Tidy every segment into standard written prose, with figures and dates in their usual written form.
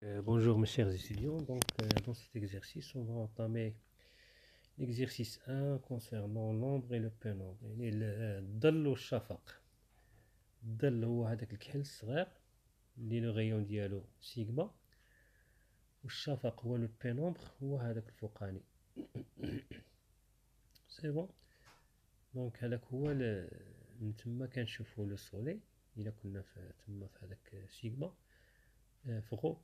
Bonjour mes chers étudiants, dans cet exercice on va entamer l'exercice 1 concernant l'ombre et le pénombre. يعني الظل والشفق. الظل هو هذاك الكحل الصغير اللي لو غيون ديالو سيغما، والشفق هو لو بينومبر هو هذاك الفوقاني. سي بون. دونك هذاك هو من تما كنشوفو لو سولي الا كنا تما في هذاك سيغما فوقو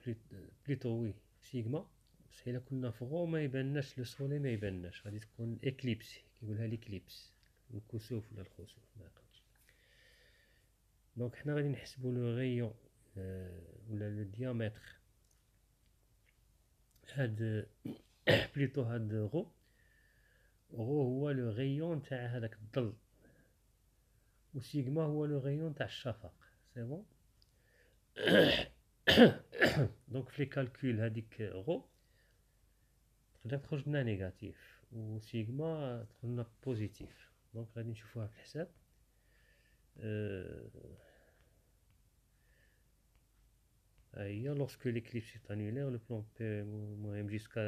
بليتو وي سيغما. بصح الا كنا فوقو ما يبانناش لو سولي، ما يبانناش، غادي تكون اكليبس، كيقولها ليكليبس، الكسوف ولا الخسوف ما عقلتش. دونك حنا غادي نحسبوا لو غيون ولا لو ديامتر هاد بليتو هاد غو هو لو غيون تاع هذاك الظل، و سيغما هو لو غيون تاع الشفق. سي بون. دونك في لي كالكول هذيك غو تقدر تخرج لنا نيجاتيف، و سيغما تخرج لنا بوزيتيف. دونك غادي نشوفوها في الحساب. هي lorsque l'éclipse est annulaire, le plan P moins jusqu'à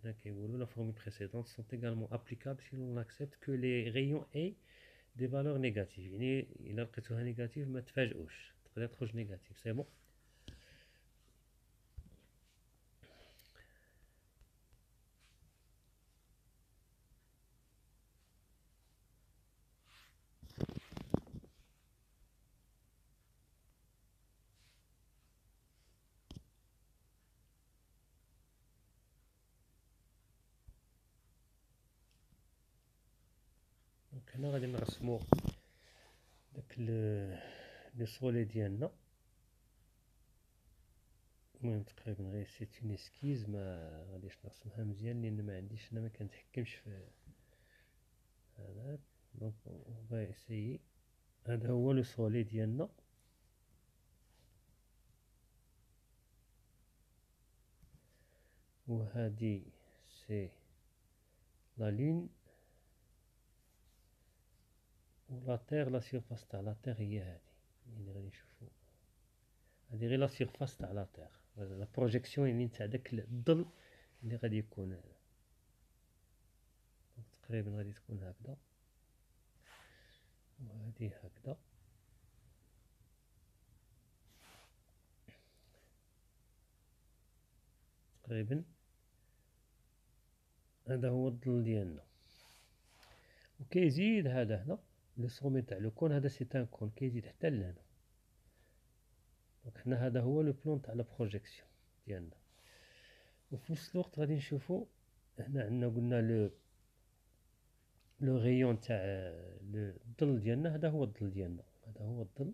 هنا كيقولوا la formule précédente sont également applicables si l'on accepte que les rayons aient des valeurs négatives. يعني إلا لقيتوها نيجاتيف ما تفاجئوش، تقدر تخرج نيجاتيف. سي بون. دونك هنا غادي نرسمو داك لي سولي ديالنا. المهم تقريبا غير سيت اون اسكيز، ما غاديش نرسمها مزيان لان ما عنديش، انا ما كنتحكمش في هذاك. دونك اون فا اسيي. هذا هو لو سولي ديالنا، وهادي سي لا لون، و لا تيغ لا سيرفاس تاع لا تيغ هي هادي. يعني غادي نشوفو هادي غير لا سيرفاس تاع لا تيغ، لا بروجيكسيون يعني تاع داك الظل اللي غادي يكون هذا. تقريبا غادي تكون هكذا، وهادي هكذا. تقريبا هذا هو الظل ديالنا، وكيزيد هذا هنا لو سومي تاع لو كون. هذا سي ان كون كيزيد حتى لهنا. دونك حنا هذا هو لو بلون تاع لا بروجيكسيون ديالنا. وفي نفس الوقت غادي نشوفو هنا عندنا قلنا لو غيون تاع الظل ديالنا. هذا هو الظل ديالنا، هذا هو الظل.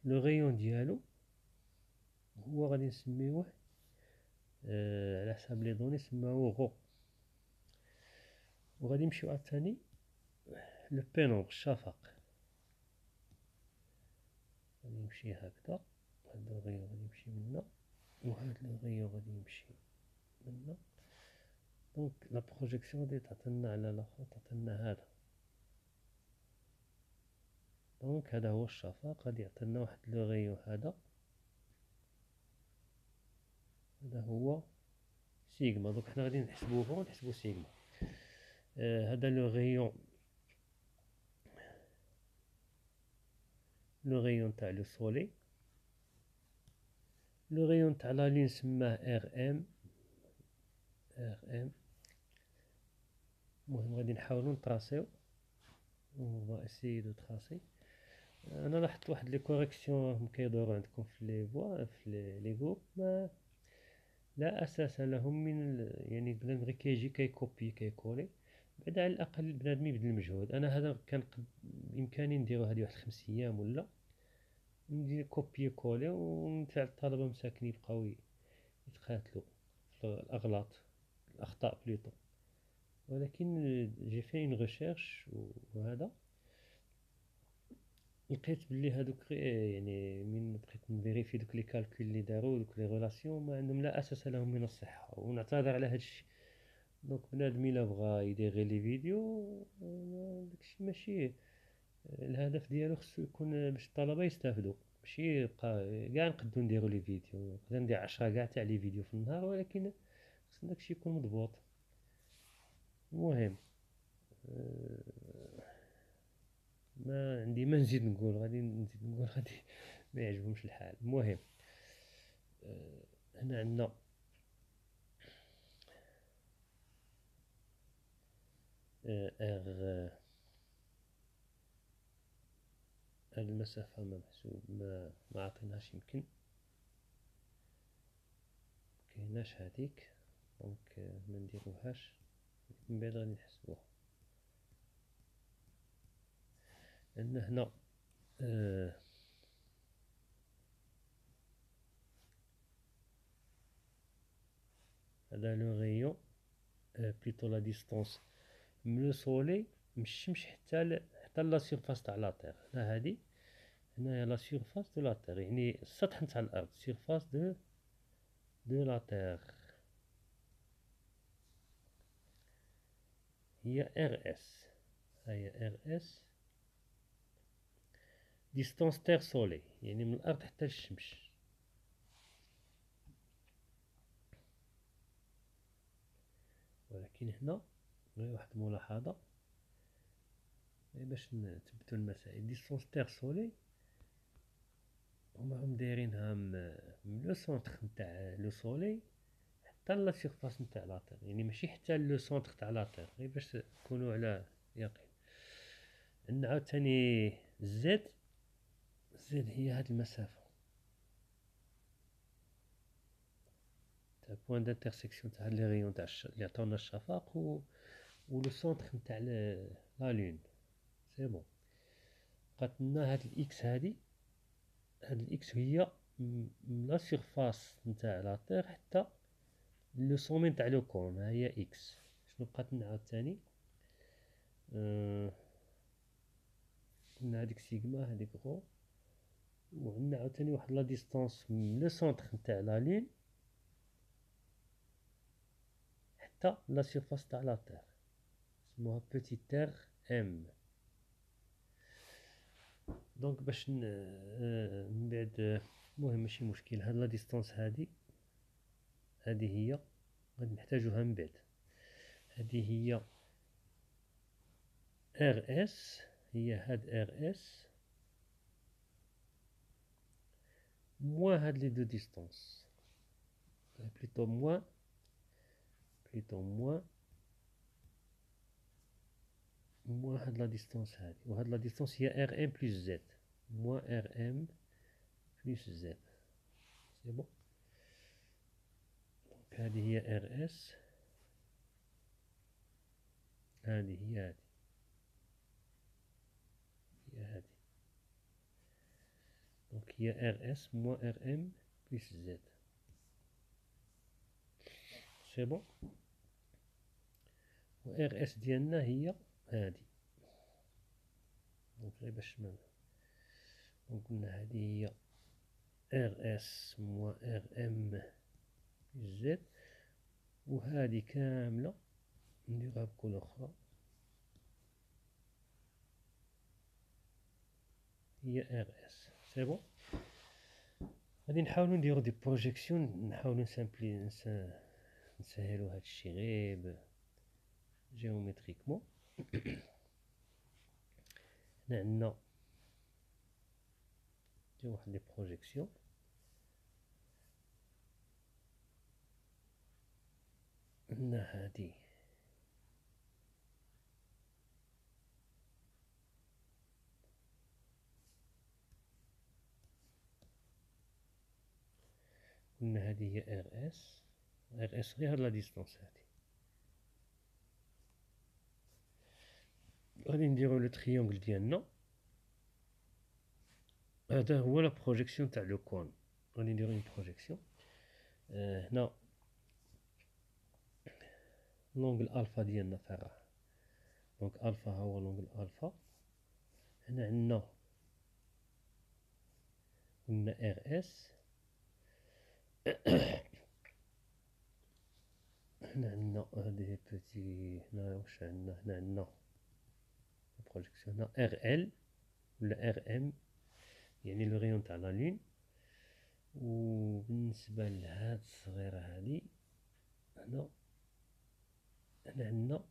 لو غيون ديالو هو غادي نسميوه على حساب لي دوني سماوه غو. وغادي نمشيو عاوتاني لو بينومبر الشفق. غادي يمشي هكذا، هاد الغيون غادي يمشي منا، وهاد الغيون غادي يمشي منا. دونك لا بروجيكسيون غادي تعطينا على الاخر، تعطينا هذا. دونك هذا هو الشفق، غادي يعطينا واحد لو غيون هذا هو سيغما. دونك حنا غادي نحسبوه هو، نحسبو سيغما. هذا لو غيون تاع لو سولي. لو غيون تاع لا لين سماه ار ام. المهم غادي نحاولو نطراسيو، اون فا اسيي دو تراسي. انا لاحظت واحد لي كوريكسيون كيدورو عندكم في لي فوا في لي كور، ما لا اساس لهم من يعني بنادم غير كيجي كيكوبي كيكولي. بعد على الاقل بنادم يبذل المجهود. انا هذا كان بامكاني نديرو هذه واحد 5 ايام ولا ندير كوبي كولي، ونتاع الطلبه مساكن يبقاو يتقاتلوا في الاغلاط، الاخطاء بليطو. ولكن جي في اون ريشيرش، وهذا لقيت بلي هادوك يعني من بقيت نفيريفي دوك لي كالكول اللي داروا، دوك لي غولاسيون ما عندهم لا اساس لهم من الصحه، ونعتذر على هادشي. دونك بنادم الا بغى يدير غير لي فيديو، داكشي ماشي الهدف ديالو. خصو يكون باش الطلبه يستافدوا، ماشي يبقى كاع نقدروا نديروا لي فيديو، نقدر ندير 10 كاع تاع لي فيديو في النهار، ولكن خصنا داكشي يكون مضبوط. المهم ما عندي ما نزيد نقول، غادي نزيد نقول غادي ما يعجبهمش الحال. المهم هنا عندنا ار المسافة ما محسوب، ما عطيناش، يمكن مكايناش هاديك، دونك ما نديروهاش، من بعد غادي نحسبوها. عندنا هنا هذا لو غيون بليتو لا ديستونس من لو سولي من الشمس حتى لا سيرفاس تاع لا تير. هنا هادي هنايا لا سيرفاس دو لا تير، يعني السطح نتاع الارض، سيرفاس دو لا تير هي ار اس. هي ار اس ديستونس تير سولي، يعني من الارض حتى للشمس. ولكن هنا غير واحد الملاحظة باش نثبتو المسائل. ديستونس تير سولي هما دايرينها من لو سونتر نتاع لو سولي حتى لا سيرفاس نتاع لا تير، يعني ماشي حتى لو سونتر تاع لا تير، غير باش تكونوا على يقين. عندنا عاوتاني زد هي هاد المسافة تاع بوان دانترسيكسيون تاع هاد لي غيون تاع اللي عطاونا الشفق و لو سونتر نتاع لا لون. سي بون. بقات لنا هاد الاكس هادي، هاد الاكس هي من لا سيرفاس نتاع لا تير حتى لو سومي نتاع لو كون، ها هي اكس. شنو بقات لنا عاوتاني؟ قلنا هاديك سيغما، هاديك غو، وعندنا عاوتاني واحد لا ديستونس من لو سونتر نتاع لا لون حتى لا سيرفاس تاع لا تير، اسموها بوتي تير ام. دونك باش من بعد المهم ماشي مشكل. هاد لا ديستونس هادي هي غادي نحتاجوها من بعد. هادي هي ار اس، هي هاد ار اس موان هاد لي دو ديستونس، بليتو موان هاد لا ديستونس هادي، وهاد لا ديستونس هي ار ام بلس زد، موان ار ام بلس زد. سي بون. دونك هادي هي ار اس، هادي هي هادي. دونك هي ار اس موان ار ام بلس زد. سي بون. و ار اس ديالنا هي هادي. دونك غير باش دونك قلنا هادي هي ار اس موان ار ام بلس زد، وهادي كاملة نديروها بكل أخرى هي ار اس. سي بون. غادي نحاولو نديرو دي بروجيكسيون، نحاولو نسهلو هادشي غير جيومتريكمون. هنا عندنا نديرو واحد لي بروجيكسيون. عندنا هادي قلنا هادي هي ار اس. ار اس غير هاد لا ديستونس هادي. غادي نديرو لو تريونغل ديالنا، هذا هو لا بروجيكسيون تاع لو كون. غادي نديرو اون بروجيكسيون هنا لونغل الفا ديالنا فين دونك الفا ها هو لونغل الفا. هنا عندنا قلنا ار اس. هنا عندنا هادي بوتي، هنا واش عندنا؟ هنا عندنا بروجيكسيون، هنا ار ال ولا ار ام يعني لو غيون تاع لا لون. وبالنسبة لهاد الصغيرة هادي هنا عندنا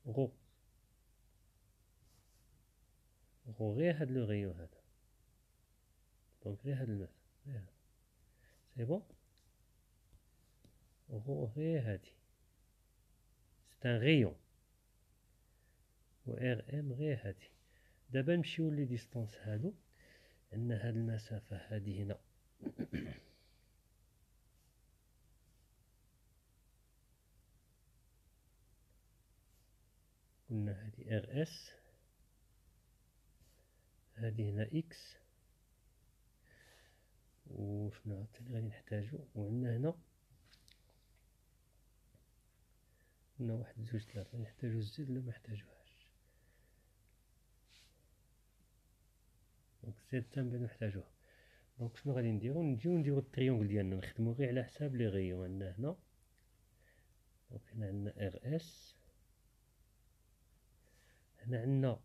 غو غير هاد لو غيون هذا، دونك غير هاد الماس غير هاد سي بون. غو غير هادي سي ان غيون، و ار ام غير هادي. دابا نمشيو لي ديستونس هادو. عندنا هاد المسافة هادي هنا قلنا هادي ار اس، هادي هنا اكس، وشنو عاوتاني غادي نحتاجو، وعندنا هنا قلنا واحد زوج ثلاثة، نحتاجو الزد ولا محتاجوهاش؟ دونك زد تا من بعد محتاجوها. دونك شنو غادي نديرو؟ نديرو التريونغل ديالنا، نخدمو غير على حساب لي غيون. عندنا هنا دونك هنا عندنا ار اس، هنا عندنا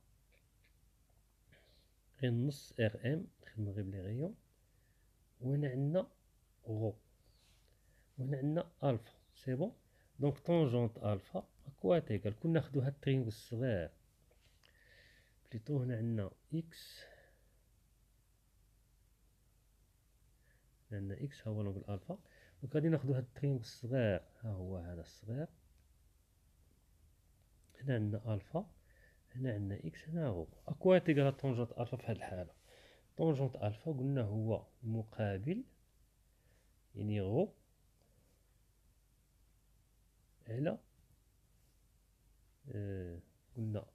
غير نص ار ام، نخدمو غير بلي غيون. وهنا عندنا غو، وهنا عندنا الفا. سي بون. دونك طونجونت الفا اكوا تيكال، كون ناخدو هاد التريونغل الصغير بليتو. هنا عندنا اكس، عندنا اكس ها هو لونغ الفا. دونك غادي ناخدو هاد التريونغل الصغير، ها هو هذا الصغير. هنا عندنا الفا، هنا عندنا اكس، هنا غو اكوا تيكال طونجونت الفا. في هاد الحالة طونجونت الفا قلنا هو مقابل، يعني غو على قلنا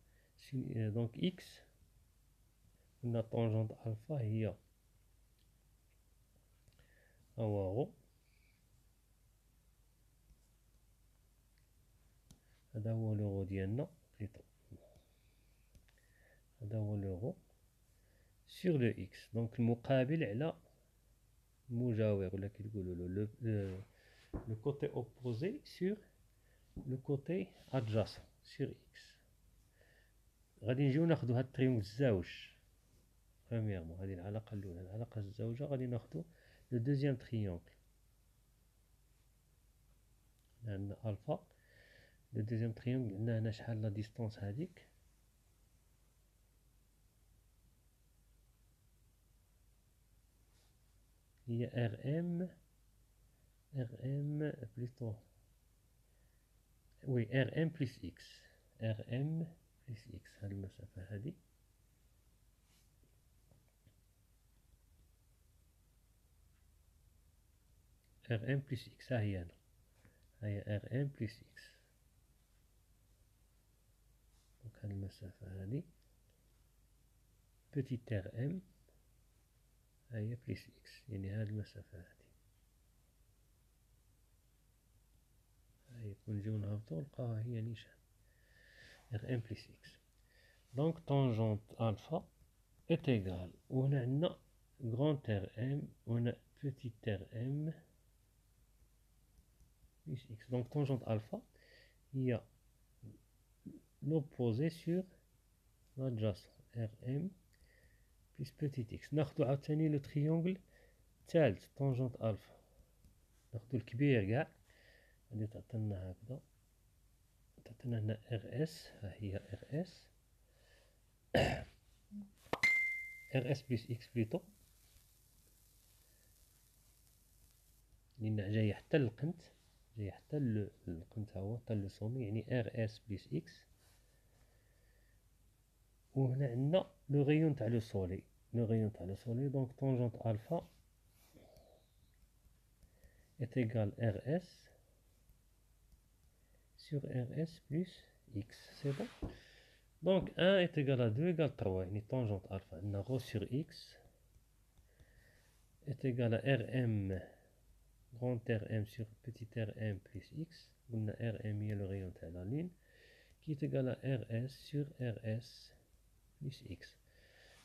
دونك اكس، قلنا طونجونت الفا هي هو غو، هذا هو لو غو ديالنا بليتو، هذا هو لو غو سور لو اكس. دونك المقابل على المجاور، ولا كي تقولوا له لو كوتي اوبوزي سور لو كوتي ادجاسون سور اكس. غادي نجيو ناخدو هاد التريونغل الزاوج. برومييرمون هذه العلاقة الأولى، العلاقة الزوجة، غادي ناخدو لو دوزيام تريونغل. عندنا الفا، لو دوزيام تريونغل عندنا هنا شحال لا ديستونس هاديك؟ هي ار ام، ار ام بليتو وي ار ام بلس اكس، ار ام بلس اكس. هاد المسافة هادي ار ام بلس اكس، ها هي هنا، ها هي ار ام بلس اكس. دونك هاد المسافة هادي بتيت ار ام، ها هي بلس اكس، يعني هاد المسافة هادي. ها هي كون نجيو نهبطو نلقاوها هي نيشان ار ام بلس اكس. دونك طونجونت الفا est égal، وهنا عندنا grand ار ام، وهنا petit ار ام plus x. دونك طونجونت الفا هي l'opposé sur l'adjacent ار ام plus petit x. ناخدو عاوتاني لو تريونغل الثالث طونجونت الفا، ناخدو الكبير كاع، غادي تعطينا هكذا، تعطينا هنا ار اس، ها هي ار اس، ار اس بلس اكس بليتو، لأن جاية حتى للقنت، جاية حتى القنت، ها هو حتى لو سومي، يعني ار اس بلس اكس. وهنا عندنا لو غيون تاع لو سولي، لو غيون تاع لو سولي. دونك طونجونت الفا est égal rs sur rs plus x. C'est bon. Donc 1 est égal à 2 égale 3. يعني طونجونت الفا عندنا غو sur x est égal à rm grand rm sur petit rm plus x. قلنا rm هي لو غيون تاع لا لين qui est égal à rs sur rs plus x.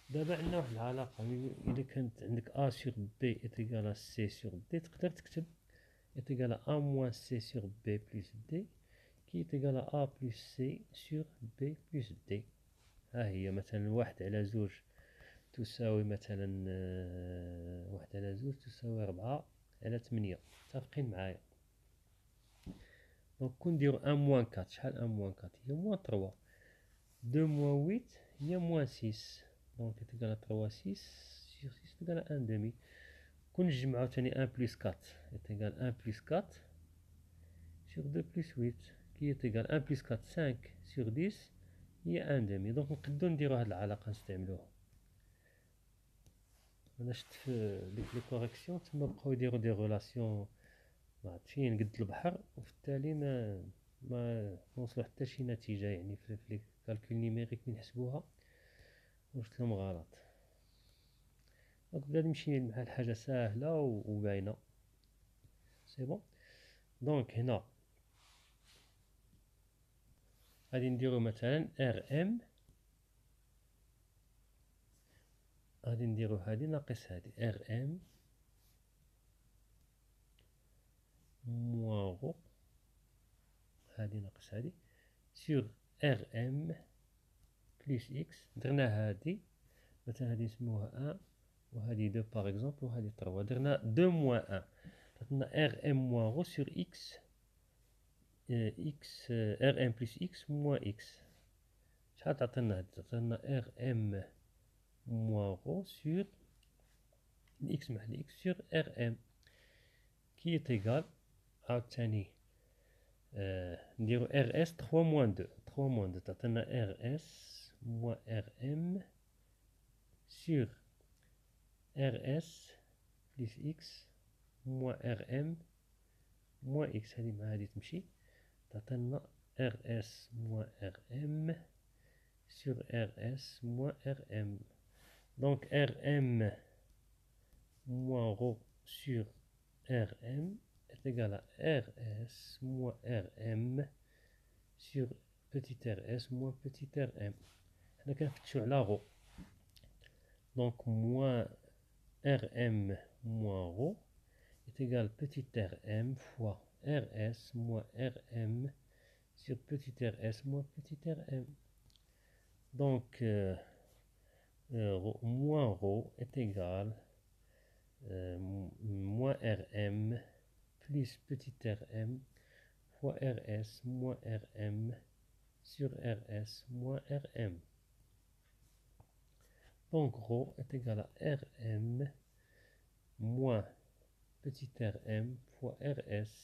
دابا عندنا واحد العلاقة، إذا كانت عندك a sur b est égal à c sur d، تقدر تكتب est égal à a moins c sur b plus d qui est égal à a plus c sur b plus d. ها هي مثلا واحد على زوج تساوي مثلا 1/2 تساوي 4/8. متفقين معايا؟ دونك كون نديرو 1-4 شحال 1-4 هي -3. 2-8 هي -6. دونك تلقى 3 6 sur 6 تلقى 1/2. كون نجمعو تاني 1 plus 4 تلقى 1 plus 4 sur 2 plus 8 كي تلقى 1 plus 4 5 sur 10 هي 1/2. دونك نقدو نديرو هاد العلاقة نستعملوها. انا شفت في لي كوريكسيون تما بقاو يديرو دي ريلاسيون معطشين قد البحر، وفي التالي ما وصلوا حتى شي نتيجة يعني في لي كالكول نيميريك من نحسبوها وصلت لهم غلط. دونك بلا نمشي مع الحاجة ساهلة وباينة. سي بون. دونك هنا غادي نديرو مثلا ار ام، غادي نديرو هادي ناقص هادي ار ام موان غو، هادي ناقص هادي سور ار ام بليس اكس. درنا هادي مثلا هادي نسموها 1 وهادي 2 باغ اكزومبل وهادي 3. درنا 2 موان 1 عطنا ار ام موان غو سور اكس اكس ار ام بليس اكس موان اكس. شحال تعطينا هادي؟ تعطينا ار ام موان غو سور اكس مع اكس سور ار ام كي تيغال عاوتاني نديرو ار اس 3 موان 2. 3 موان 2 تعطينا ار اس موان ار ام سور ار اس بليس اكس موان ار ام موان اكس. هادي مع هادي تمشي تعطينا ار اس موان ار ام سور ار اس موان ار ام. دونك ار ام موان غو سور ار ام est égal à rs moins rm sur petit rs moins petit rm. حنا كنفتشو على غو. دونك moins rm moins غو est égal à petit rm fois rs moins rm sur petit rs moins petit rm. Donc moins ρ est égal moins rm plus petit rm fois rs moins rm sur rs moins rm. Donc ρ est égal à rm moins petit rm fois rs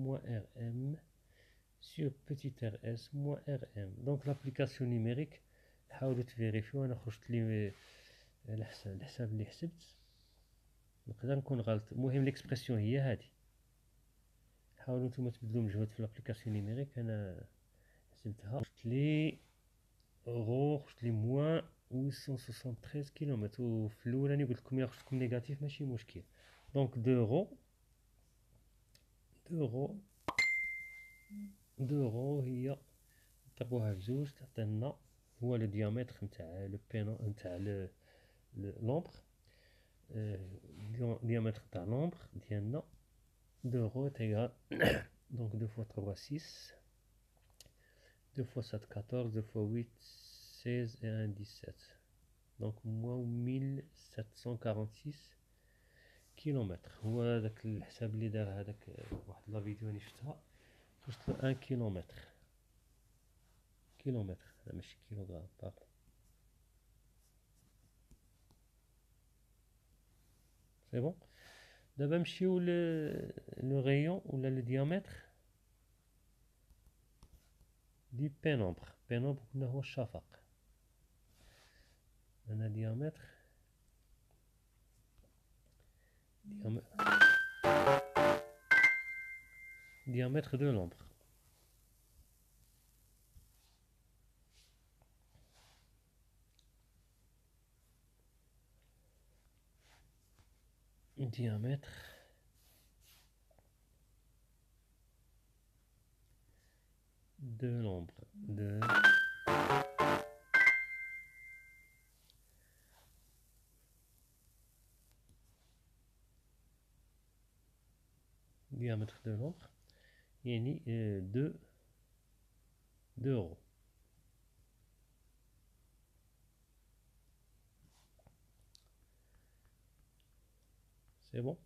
moins rm sur petit rs moins rm. Donc l'application numérique حاولوا تفيريفيو. انا خرجت لي الحساب اللي حسبت نقدر نكون غلط. المهم ليكسبرسيون هي هذه. حاولوا نتوما تبذلوا مجهود في لابليكاسيون نيميريك. انا حسبتها خرجت لي غو خرجت لي موان 873 كيلومتر، وفي الاولاني قلت لكم يا خرجت لكم نيجاتيف ماشي مشكل. دونك 2 غو هي نضربوها بجوج تعطينا هو لو ديامتر نتاع لو بينو نتاع لومبر. diamètre تاع لومبر ديالنا 2 غو تيغال donc 2 fois 3 6 2 fois 7 14 2 fois 8 16 et 1 17 donc moins 1746 كيلومتر. هو داك الحساب اللي دار هذاك واحد لا فيديو اللي شفتها خرجت له 1 كيلومتر هذا ماشي كيلوغرام باردون. سي بون. دابا نمشيو لو غيون ولا لو ديامتر دي بينومبر. بينومبر قلنا هو الشفق. هنا ديامتر diamètre de l'ombre. Diamètre de l'ombre de diamètre de l'ombre يعني 2 euros. c'est bon.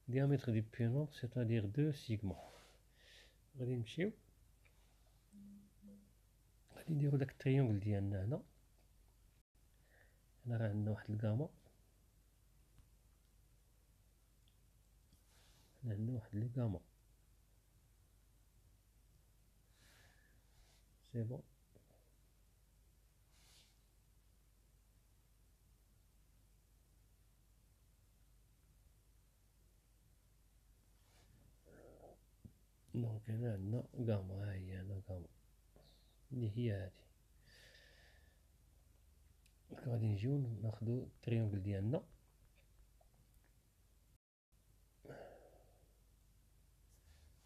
Diamètre du pénombre, c'est-à-dire 2 sigma. غادي نمشيو غادي نديرو داك التريونغل ديالنا هنا. هنا راه عندنا واحد الكاما، هنا عندنا واحد لي كاما، سي بون. دونك هنا عندنا كاما، ها هي هنا كاما اللي هي هادي. غادي نجيو ناخدو التريونغل ديالنا،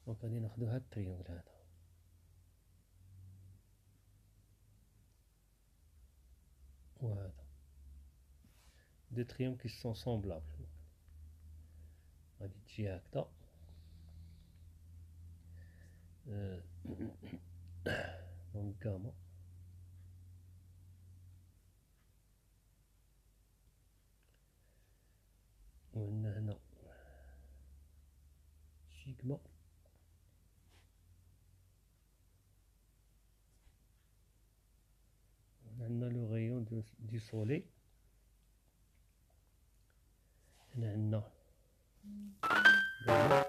دونك غادي ناخدو هاد التريونغل هذا، وهذا دو تريونغل كي سون سومبلابل. غادي تجي هكذا دونك كاما، وعندنا هنا سيغما، عندنا لو غيون دو سولي، هنا عندنا كاما،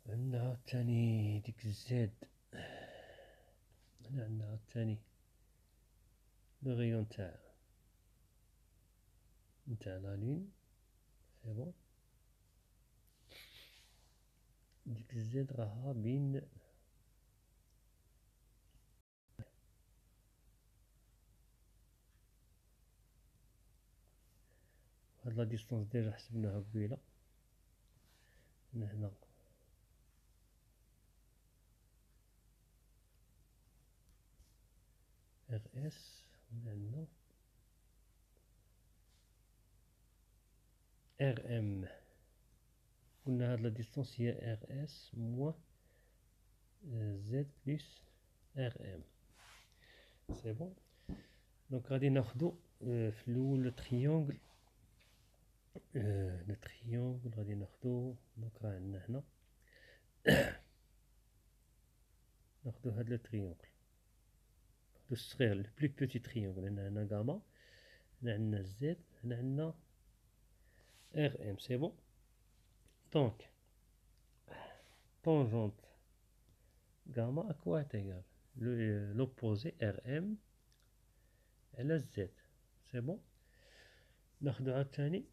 عندنا عاوتاني ديك الزاد، هنا عندنا عاوتاني لو غيون تاع لا لين، سي بون. ديك الزاد راها بين هاد لا ديستونس ديجا حسبناها قبيله. هنا ار اس، عندنا ار ام، قلنا هاد لا ديستونس هي ار اس موان زد بلس ار ام، سي بون. دونك غادي ناخدو في الاول لو تريونغل، لو تريونغل غادي ناخدو، دونك راه عندنا هنا ناخدو هاد لو تريونغل، ناخدو الصغير لو بلو بوتي تريونغل. هنا غاما، هنا عندنا زد، هنا عندنا ار ام، سي بون. دونك tangente gamma à quoi est égal l'opposé RM على Z، c'est bon. ناخدو عاوتاني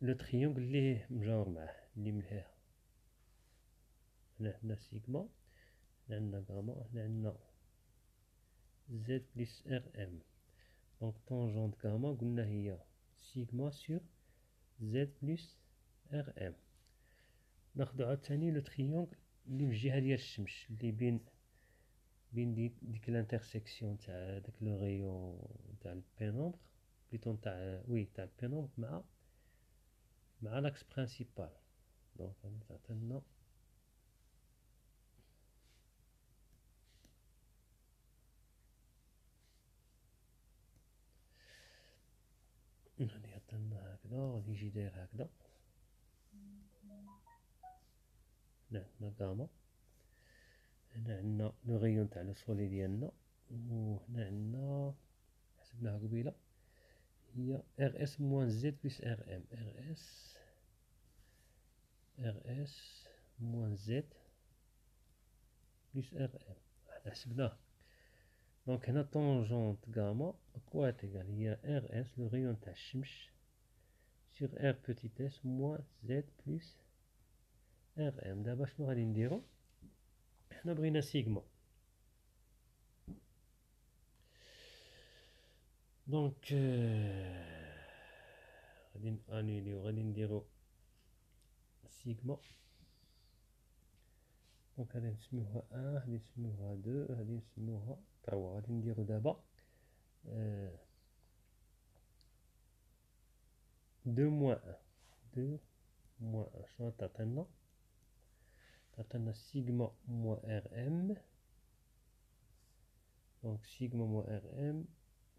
لو تريونغل اللي مجاور معاه اللي من هنا، هنا عندنا سيغما، هنا عندنا غاما، هنا عندنا Z بلس RM. دونك طونجونت غاما قلنا هي سيغما سور Z بلس RM. ناخدو عاوتاني لو تريونغل اللي من الجهة ديال الشمس، اللي بين ديك الانترسيكسيون تاع داك لو غيون تاع البينومبر، بليتون تاع تاع البينومبر مع لاكس برينسيبال. دونك غادي تعطينا غادي يعطينا هكذا، غادي يجي داير هكذا. هنا عندنا غاما، هنا عندنا لو غيون تاع لو سولي ديالنا، وهنا عندنا حسبناها قبيله هي ار اس موان زد بلس ار ام، ار اس موان زد بلس ار ام، حنا حسبناه. دونك هنا طونجونت غاما كوا تيغال هي ار اس لو غيون تاع الشمس سور ار بوتيت اس موان زد بلس ار ام. دابا شنو غادي نديرو؟ حنا بغينا سيغما، دونك غادي نانيليو، غادي نديرو سيغما. دونك غادي نسميوها 1، غادي نسميوها 2، غادي نسميوها 3. غادي نديرو دابا 2 موان 1، 2 موان 1 شنو تعطينا؟ تعطينا سيغما موان ار ام Donc sigma moins Rm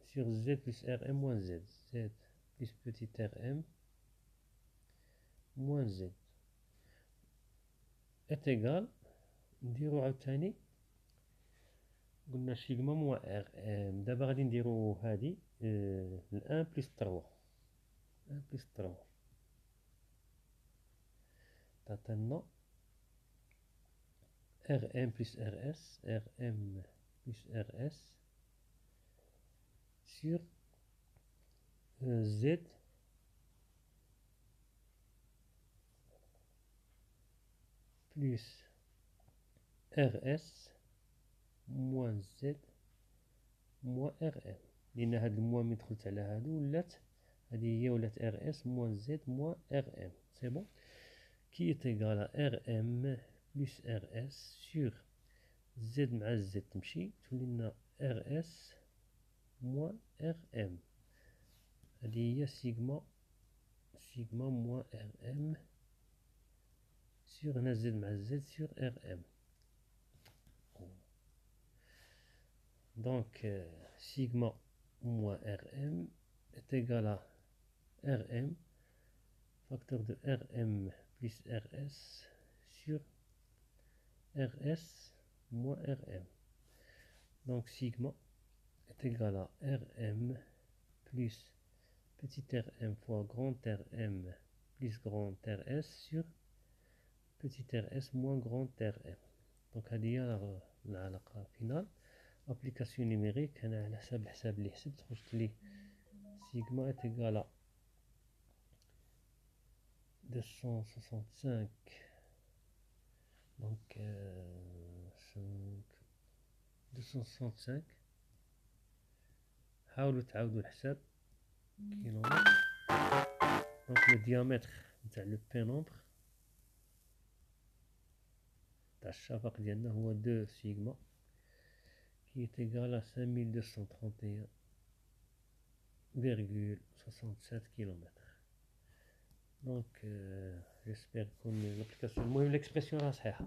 sur Z plus Rm moins Z. Z plus petit Rm moins Z est égal, نديرو عاوتاني قلنا سيغما موان ار ام. دابا غادي نديرو هادي الان بلس 3 1 بلس 3 تعطينا ار ام بلس ار اس ار ام بلس ار اس sur Z plus RS moins Z moins RM. لأن هاد الموان من دخلت على هادو ولات هادي هي ولات RS moins Z moins RM. سي بون كي est égal à RM plus RS sur Z مع Z تمشي تولي لنا RS moins RM. هادي هي سيغما moins RM sur هنا Z مع Z sur RM. Donc sigma moins Rm est égal à Rm, facteur de Rm plus Rs sur Rs moins Rm. Donc sigma est égal à Rm plus petit rm fois grand Rm plus grand Rs sur petit Rs moins grand Rm. Donc هذه هي العلاقة فينال. application numérique أنا على حساب الحساب اللي حسبت خرجت لي سيغما est égal à 265 donc 265 حاولوا تعاودوا الحساب كيلومتر. دونك لو ديامتر نتاع لو بينومبر تاع الشفق ديالنا هو 2 سيغما qui est égal à 5231,67 km. Donc j'espère يكون l'application المهم l'expression راه صحيحة.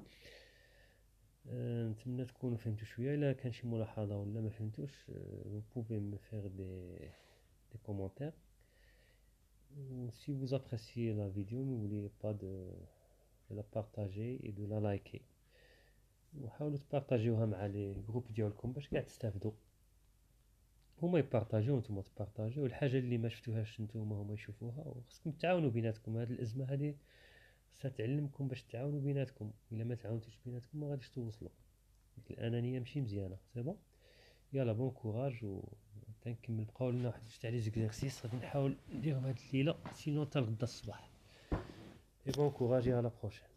نتمنى تكونوا فهمتوا شوية. إلا كان شي ملاحظة ولا ما فهمتوش vous pouvez me faire des commentaires. Si vous appréciez la vidéo, n'oubliez pas de la partager et de la liker. وحاولوا تبارطاجيوها مع لي جروب ديالكم باش كاع تستافدوا، هما يبارطاجيو وانتم تبارطاجيو، والحاجه اللي ما شفتوهاش نتوما هما يشوفوها، وخصكم تعاونوا بيناتكم. هذه الازمه هذه ستعلمكم باش تعاونوا بيناتكم، الا ما تعاونتوش بيناتكم ما غاديش توصلوا. ديك الانانيه ماشي مزيانه. سي بون يلا بون كوراج وتنكمل. بقاو لنا واحد جوج تاع لي زيكزارسيس غادي نحاول نديرهم هاد الليله سينو حتى لغدا الصباح. اي بون كوراج يا لا بروشين.